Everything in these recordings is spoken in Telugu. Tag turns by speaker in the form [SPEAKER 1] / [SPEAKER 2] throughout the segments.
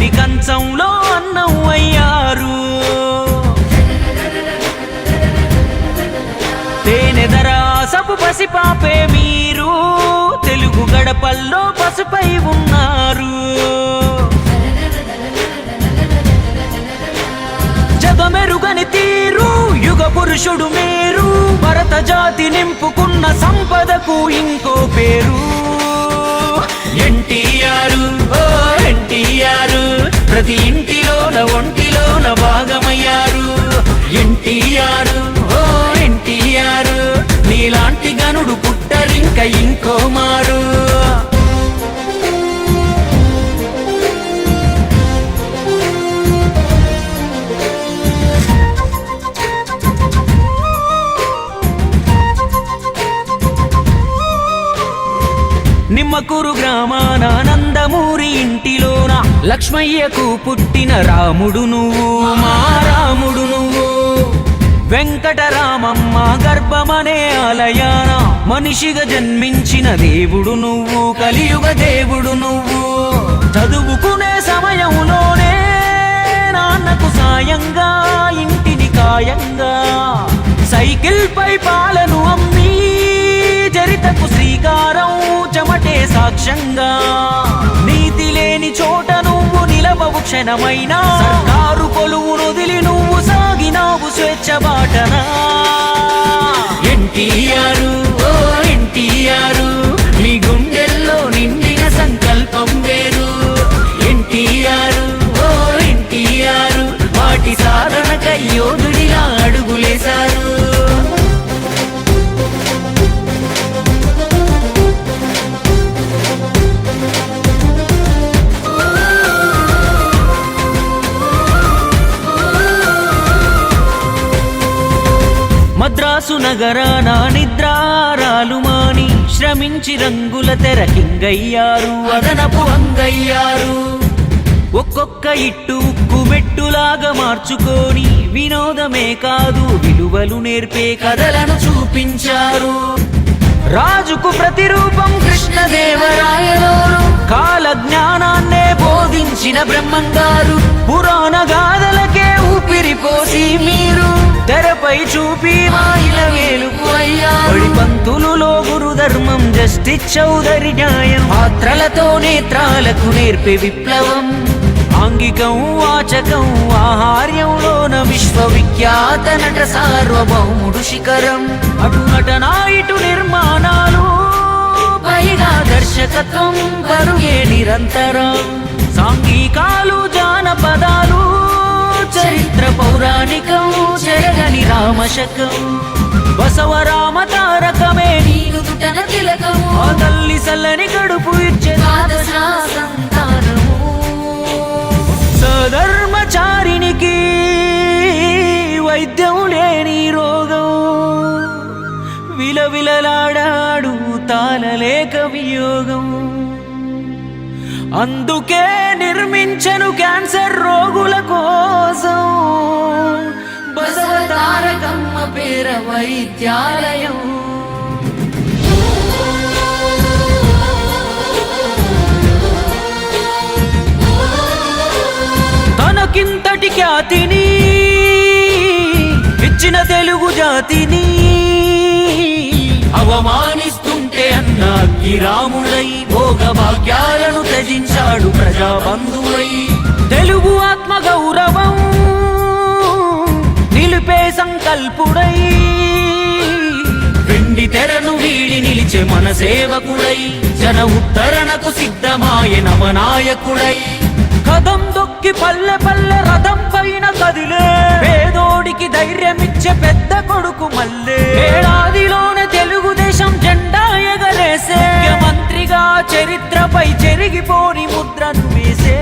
[SPEAKER 1] దేవుడి కంచంలో అన్నం అయ్యారు. తేనెదరాసపు పసిపాపే మీరు, తెలుగు గడపల్లో పసుపై ఉన్నారు. జగమెరుగని తీరు యుగ పురుషుడు మీరు, భరత జాతి నింపుకున్న సంపదకు ఇంకో పేరు. ఎన్టీఆర్, ఓ ఎన్టీఆర్, ప్రతి ఇంటిలోన ఒంటిలోన భాగమయ్యారు. ఎన్టీఆర్, ఓ ఎన్టీఆర్, నీలాంటి గనుడు పుట్టరింక ఇంకో మారు. నిమ్మకూరు గ్రామాన నందమూరి ఇంటిలోన లక్ష్మయ్యకు పుట్టిన రాముడు నువ్వు, మా రాముడు నువ్వు. వెంకటరామమ్మ గర్భమనే ఆలయాన మనిషిగా జన్మించిన దేవుడు నువ్వు, కలియుగ దేవుడు నువ్వు. చదువుకునే సమయంలోనే నాన్నకు సాయంగా ఇంటిని కాయంగా సైకిల్ పై పాలను అమ్మి చరితకు శ్రీకారం చెమటే సాక్ష్యంగా. నీతి లేని చోట నువ్వు నిలవవు క్షణమైనా, సర్కారు కొలువును వదిలి నువ్వు సాగినావు స్వేచ్ఛ బాటనా. ఎన్టీఆర్, ఓ ఎన్టీఆర్, నీ గుండెల్లో నిండిన సంకల్పం వేరు. ఎన్టీఆర్, ఓ ఎన్టీఆర్, వాటి సాధనకై యోధుడిలా అడుగులేశారు. మద్రాసు నగరాన నిద్రారాలు మాని శ్రమించి రంగుల తెరకింగయ్యారు, అదనపు అంగయ్యారు. ఒక్కొక్క ఇట్టు ఉక్కు మెట్టులాగా మార్చుకొని వినోదమే కాదు విలువలు నేర్పే కథలను చూపించారు. రాజుకు ప్రతిరూపం కృష్ణదేవరాయలోరు, కాల జ్ఞానాన్నే బోధించిన బ్రహ్మంగారు. పురాణ గాథలకే ఊపిరిపోసి మీరు తెరపై చూపి మాయిల వేలుకు అయ్యారు. పంతులులో గురు ధర్మం, జస్టిస్ చౌదరి న్యాయం, పాత్రలతో నేత్రాలకు నేర్పే విప్లవం. ఆంగికం వాచకం ఆహార్యంలోన విశ్వవిఖ్యాత నట సార్వభౌముడు శిఖరం. అటు నటనా ఇటు నిర్మాణాలు, పైగా దర్శకత్వం కరుగే నిరంతరం. సాంఘికాలు జానపదాలు, చరిత్ర పౌరాణికం, చెరగని రామశకం. బసవరామ తారకమే నీనుదుటన తిలకము, ఆ తల్లి సల్లని కడుపు ఇచ్చే సంతానము. సధర్మచారినికి వైద్యం లేని రోగం, విలవిలలాడాడు తాళలేక వియోగం. అందుకే నిర్మించను క్యాన్సర్ రోగుల కోసం బసవ తారకమ్మ పేర వైద్యాలయం. తనకింతటి ఖ్యాతిని ఇచ్చిన తెలుగు జాతిని అవమానిస్తుంటే అన్నాకి రాముడై భోగ భాగ్యాలను త్యజించాడు ప్రజాబంధువై. తెలుగు ఆత్మ గౌరవం నిలిపే సంకల్పుడై, వెండి తెరను వీడి నిలిచే మన సేవకుడై, జన ఉత్తరణకు సిద్ధమాయ నవనాయకుడై. కదం దొక్కి పల్లె పల్లె రథం పైన కదిలే పేదోడికి ధైర్యమిచ్చే పెద్ద కొడుకు మల్లే. ఏడాదిలోనే తెలుగుదేశం జెండా ఎగరేసే మంత్రిగా చరిత్రపై చెరిగిపోని ముద్రను వేసే.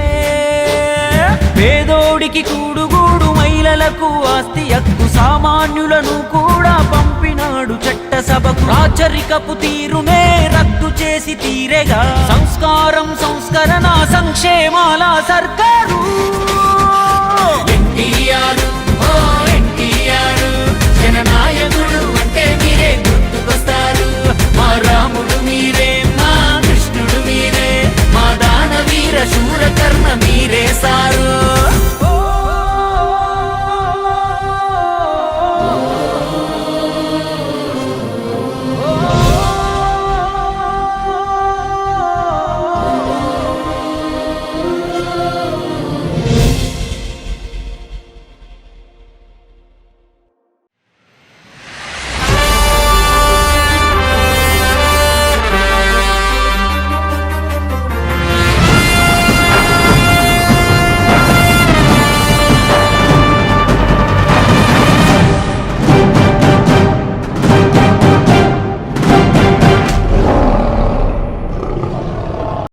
[SPEAKER 1] పేదోడికి కూడుగూడు, మహిళలకు ఆస్తి హక్కు, సామాన్యులను కూడా పంపినాడు చట్టసభకు. రాచరికపు తీరునే రద్దు చేసి తీరేగా సంస్కారం, సంస్కరణ, సంక్షేమాల సర్కార్.